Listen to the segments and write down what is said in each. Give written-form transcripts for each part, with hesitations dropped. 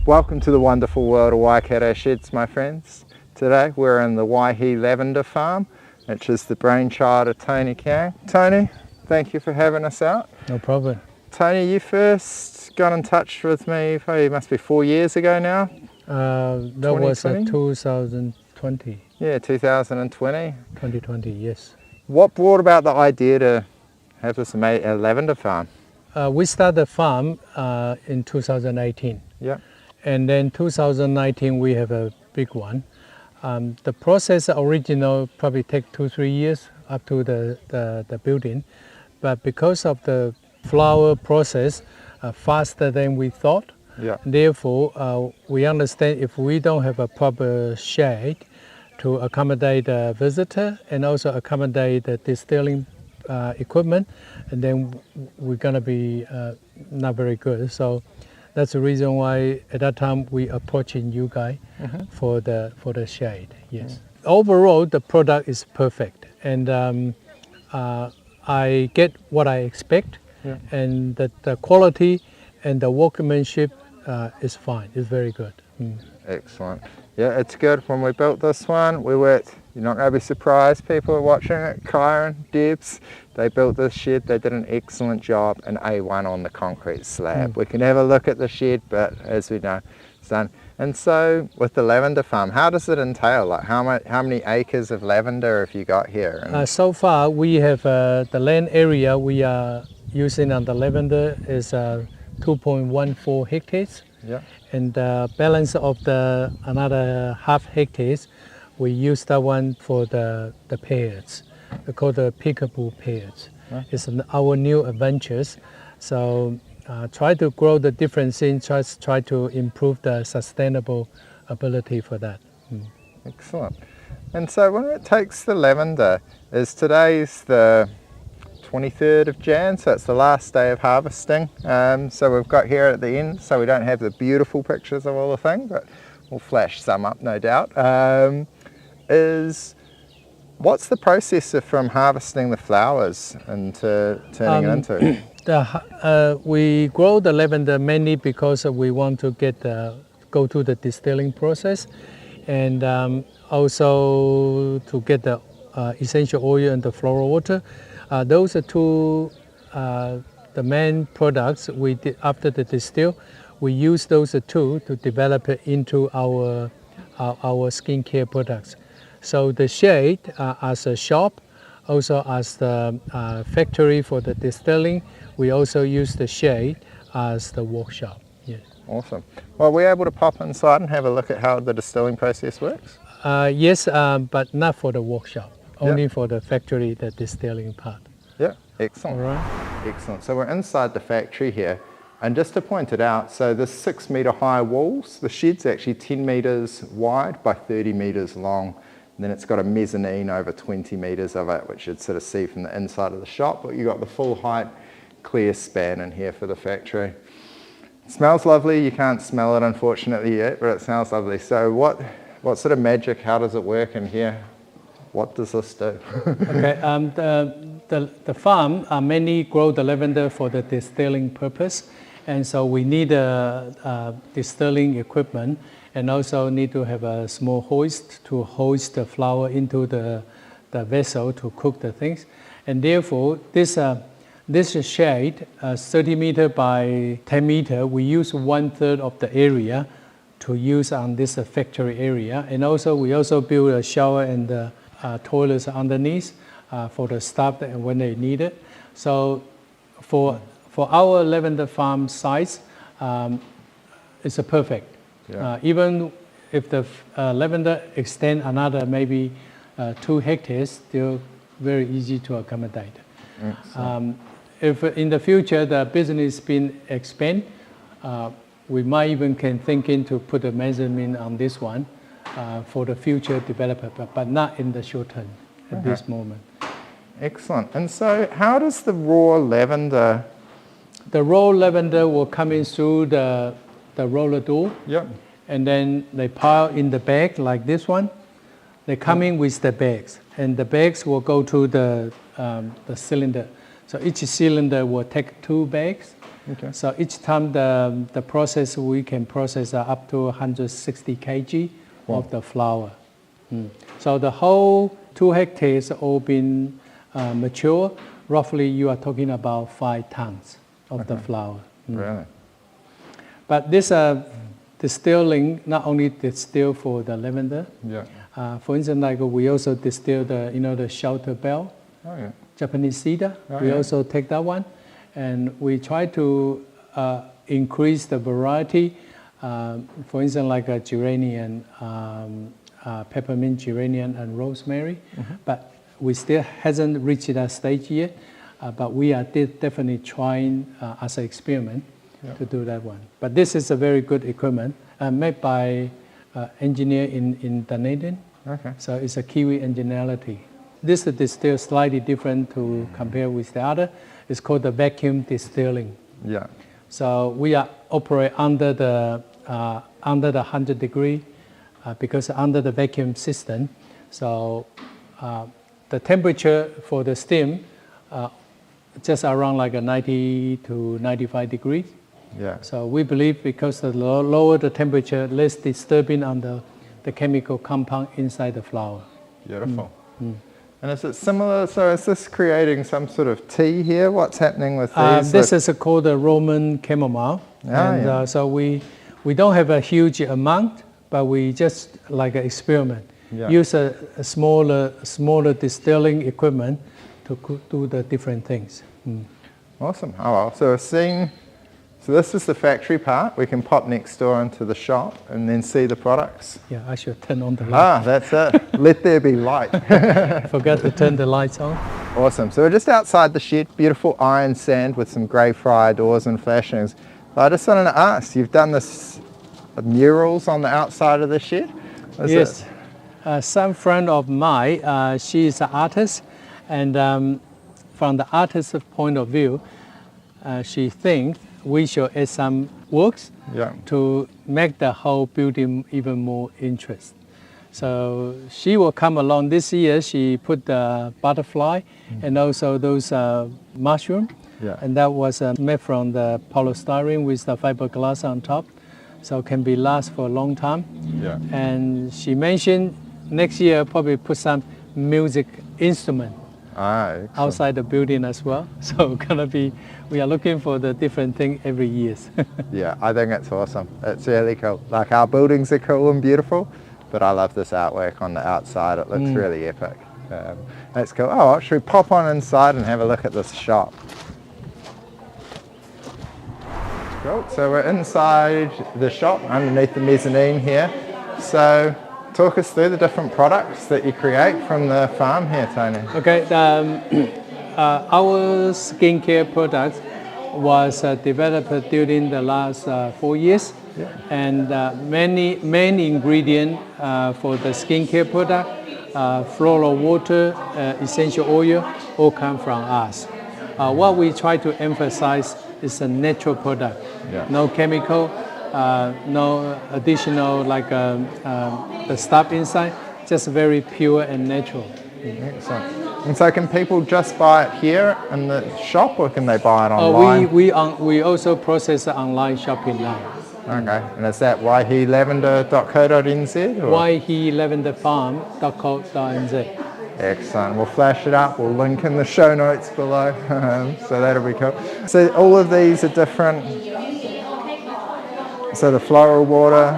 Welcome to the wonderful world of Waikato Sheds, my friends. Today we're in the Waihi Lavender Farm, which is the brainchild of Tony Kang. Tony, thank you for having us out. No problem. Tony, you first got in touch with me, it must be 4 years ago now? That was 2020. Yeah, 2020. 2020, yes. What brought about the idea to have this a lavender farm? We started the farm in 2018. Yeah. And then 2019 we have a big one. The process original probably take 2-3 years up to the building, but because of the flower process faster than we thought, therefore we understand if we don't have a proper shade to accommodate the visitor and also accommodate the distilling equipment, and then we're gonna be not very good. So that's the reason why at that time we approaching you guys for the shade. Yes. Overall, the product is perfect, and I get what I expect, and the quality and the workmanship is fine. It's very good. Excellent. Yeah, it's good. When we built this one, we worked, you're not going to be surprised, people are watching it, Kyron, Debs, they built this shed, they did an excellent job, an A1 on the concrete slab. We can have a look at the shed, but as we know, it's done. And so, with the lavender farm, how does it entail? Like, how many acres of lavender have you got here? So far, we have the land area we are using on the lavender is 2.14 hectares. Yeah. And the balance of the another half hectares, we use that one for the pears. We call the peekaboo pears. It's our new adventures. So try to grow the different things, try to improve the sustainable ability for that. Excellent. And so when it takes the lavender, today's the 23rd of Jan, so it's the last day of harvesting. So we've got here at the end, so we don't have the beautiful pictures of all the things, but we'll flash some up, no doubt. What's the process from harvesting the flowers into turning it into? We grow the lavender mainly because we want to go to the distilling process, and also to get the essential oil and the floral water. Those are two the main products we did after the distill. We use those two to develop it into our skincare products. So the shade as a shop, also as the factory for the distilling, we also use the shade as the workshop. Yes. Awesome. Well, we're able to pop inside and have a look at how the distilling process works? Yes, but not for the workshop. Only for the factory, the distilling part. Yeah, excellent. All right. Excellent. So we're inside the factory here, and just to point it out, so the 6 metre high walls, the shed's actually 10 metres wide by 30 metres long, and then it's got a mezzanine over 20 metres of it, which you'd sort of see from the inside of the shop, but you've got the full height clear span in here for the factory. It smells lovely. You can't smell it unfortunately yet, but it smells lovely. So what sort of magic, how does it work in here? What does this do? Okay, the farm mainly grow the lavender for the distilling purpose, and so we need distilling equipment, and also need to have a small hoist to hoist the flower into the vessel to cook the things, and therefore this shade, 30 meter by 10 meter, we use 1/3 of the area to use on this factory area, and also we also build a shower and toilets underneath for the staff and when they need it. So for our lavender farm size, it's a perfect. Even if the lavender extend another maybe 2 hectares, still very easy to accommodate. If in the future the business been expand, we might even can think into put a measurement on this one for the future development, but not in the short term at this moment. Excellent. And so how does the raw lavender... The raw lavender will come in through the roller door. Yep. And then they pile in the bag like this one. They come in with the bags, and the bags will go to the cylinder. So each cylinder will take 2 bags. Okay. So each time the process, we can process up to 160 kg of the flower. So the whole 2 hectares all been mature. Roughly, you are talking about 5 tons of the flower. Really? But this distilling not only distill for the lavender. Yeah. For instance, like we also distill the shelter bell, Oh, yeah. Japanese cedar. Oh, We yeah. also take that one, and we try to increase the variety. For instance, like a geranium, peppermint geranium, and rosemary. But we still hasn't reached that stage yet. But we are definitely trying as an experiment to do that one. But this is a very good equipment made by engineer in Dunedin. Okay. So it's a Kiwi ingenuity. This distill slightly different to compare with the other. It's called the vacuum distilling. Yeah. So we are operate under the 100 degree because under the vacuum system. So the temperature for the steam just around like a 90 to 95 degrees. Yeah. So we believe because the lower the temperature, less disturbing on the chemical compound inside the flower. Beautiful. And is it similar? So is this creating some sort of tea here? What's happening with these? This is called a Roman chamomile. So we don't have a huge amount, but we just like an experiment. Yeah. Use a smaller distilling equipment to do the different things. Awesome. Oh well. So we're seeing. So this is the factory part. We can pop next door into the shop and then see the products. Yeah, I should turn on the light. That's it. Let there be light. Forgot to turn the lights on. Awesome. So we're just outside the shed. Beautiful iron sand with some grey fire doors and flashings. I just wanted to ask, you've done this murals on the outside of the shed? Yes. Some friend of mine, she is an artist, and from the artist's point of view, she thinks we should add some works to make the whole building even more interesting. So she will come along this year. She put the butterfly and also those mushroom, and that was made from the polystyrene with the fiberglass on top, so can be last for a long time. Yeah. And she mentioned next year probably put some music instrument outside the building as well. So we are looking for the different thing every year. Yeah, I think it's awesome. It's really cool. Like our buildings are cool and beautiful, but I love this artwork on the outside. It looks really epic. That's cool. Oh, should we pop on inside and have a look at this shop? Cool. So we're inside the shop underneath the mezzanine here. So talk us through the different products that you create from the farm here, Tony. Okay, our skincare product was developed during the last 4 years, and main ingredient for the skincare product, floral water, essential oil, all come from us. What we try to emphasize is a natural product, no chemical, no additional like the stuff inside, just very pure and natural. Excellent. And so can people just buy it here in the shop, or can they buy it online? We also process online shopping now. Okay, and is that waihilavender.co.nz? Waihi Lavender Farm.co.nz. Excellent. We'll flash it up. We'll link in the show notes below. So that'll be cool. So all of these are different. So the floral water.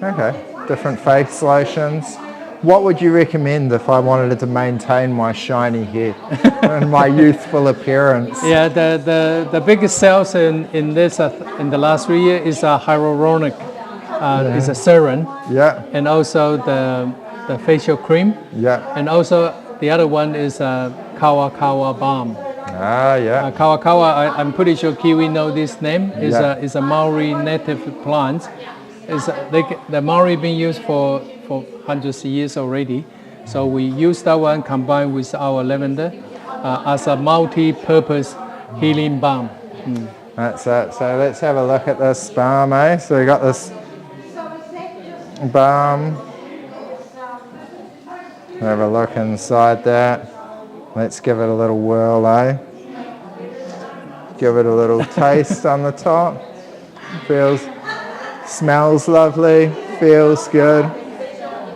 Okay. Different face lotions. What would you recommend if I wanted to maintain my shiny head and my youthful appearance? Yeah, the biggest sales in this in the last 3 years is a hyaluronic. It's a serum. Yeah. And also the facial cream. Yeah. And also the other one is a kawa balm. Yeah. Kawa, I'm pretty sure Kiwi know this name. Is a Maori native plant. The Maori been used for hundreds of years already. So we use that one combined with our lavender as a multi-purpose healing balm. That's it. So let's have a look at this balm, eh? So we got this balm. Have a look inside that. Let's give it a little whirl, eh? Give it a little taste on the top. Smells lovely, feels good.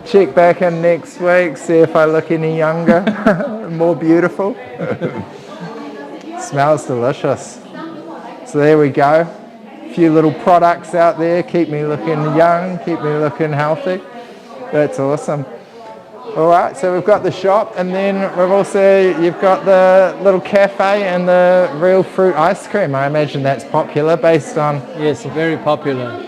Check back in next week, see if I look any younger, more beautiful. Smells delicious. So there we go. A few little products out there, keep me looking young, keep me looking healthy. That's awesome. All right, so we've got the shop, and then you've got the little cafe and the real fruit ice cream. I imagine that's popular based on... Yes, very popular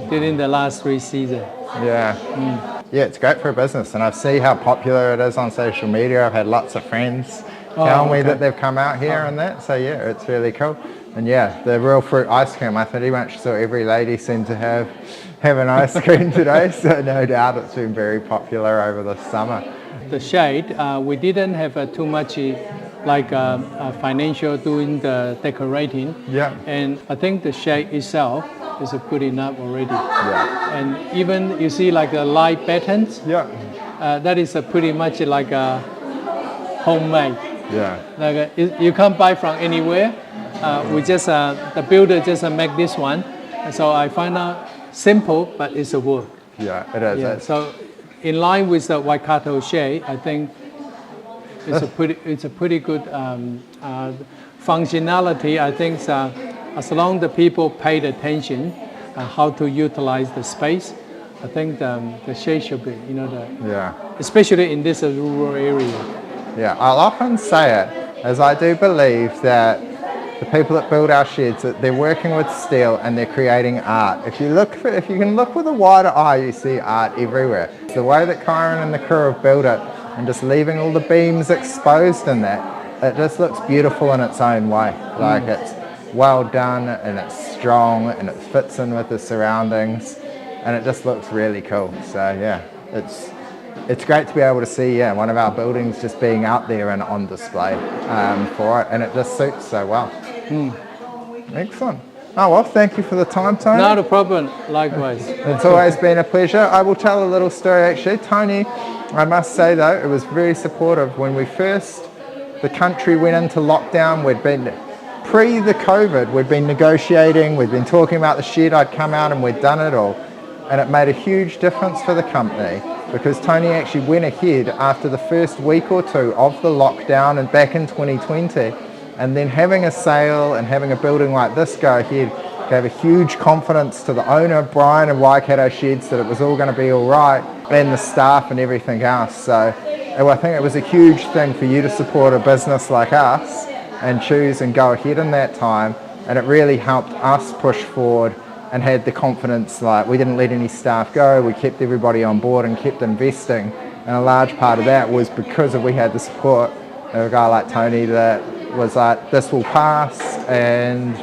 during the last 3 seasons. Yeah. Yeah, it's great for a business, and I see how popular it is on social media. I've had lots of friends tell me that they've come out here and that, so yeah, it's really cool. And yeah, the real fruit ice cream, I pretty much saw every lady seem to have an ice cream today, so no doubt it's been very popular over the summer. The shade, we didn't have too much financial doing the decorating. Yeah. And I think the shade itself is good enough already. Yeah. And even you see like the light patterns. Yeah. That is pretty much like a homemade. Yeah. Like you can't buy from anywhere. We just the builder just make this one. So I find out simple, but it's a work. Yeah, it is. Yeah. So in line with the Waikato Shed, I think it's a pretty good functionality. I think as long as the people paid attention how to utilize the space, I think the shade should be, especially in this rural area. Yeah, I'll often say it, as I do believe that the people that build our sheds, that they're working with steel and they're creating art. If you can look with a wider eye, you see art everywhere. The way that Kyron and the crew have built it, and just leaving all the beams exposed in that, it just looks beautiful in its own way. Like it's well done and it's strong and it fits in with the surroundings, and it just looks really cool. So yeah, it's great to be able to see one of our buildings just being out there and on display for it, and it just suits so well. Excellent. Oh well, thank you for the time, Tony. Not a problem, likewise. It's always been a pleasure. I will tell a little story actually. Tony, I must say though, it was very supportive. When the country went into lockdown, we'd been, pre the COVID, we'd been negotiating, we'd been talking about the shed, I'd come out and we'd done it all. And it made a huge difference for the company, because Tony actually went ahead after the first week or two of the lockdown and back in 2020, and then having a sale and having a building like this go ahead gave a huge confidence to the owner, Brian, of Waikato Sheds, that it was all going to be all right, and the staff and everything else. So I think it was a huge thing for you to support a business like us and choose and go ahead in that time, and it really helped us push forward and had the confidence. Like, we didn't let any staff go, we kept everybody on board and kept investing, and a large part of that was because we had the support of a guy like Tony that was like, this will pass, and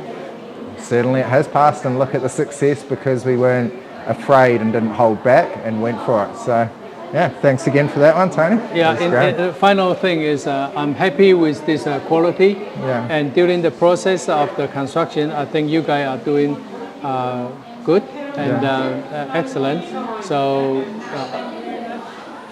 certainly it has passed, and look at the success, because we weren't afraid and didn't hold back and went for it. So yeah, thanks again for that one, Tony. Yeah, and the final thing is I'm happy with this quality. Yeah. And during the process of the construction, I think you guys are doing good and excellent. So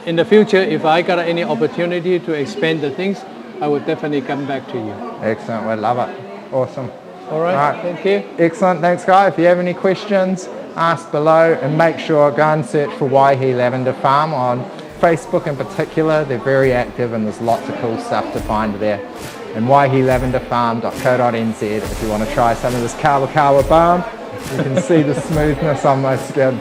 in the future, if I got any opportunity to expand the things, I will definitely come back to you. Excellent, we love it. Awesome. All right, thank you. Excellent, thanks guys. If you have any questions, ask below, and make sure, go and search for Waihi Lavender Farm on Facebook in particular. They're very active and there's lots of cool stuff to find there. And waihilavenderfarm.co.nz if you want to try some of this kawa balm. You can see the smoothness on my skin.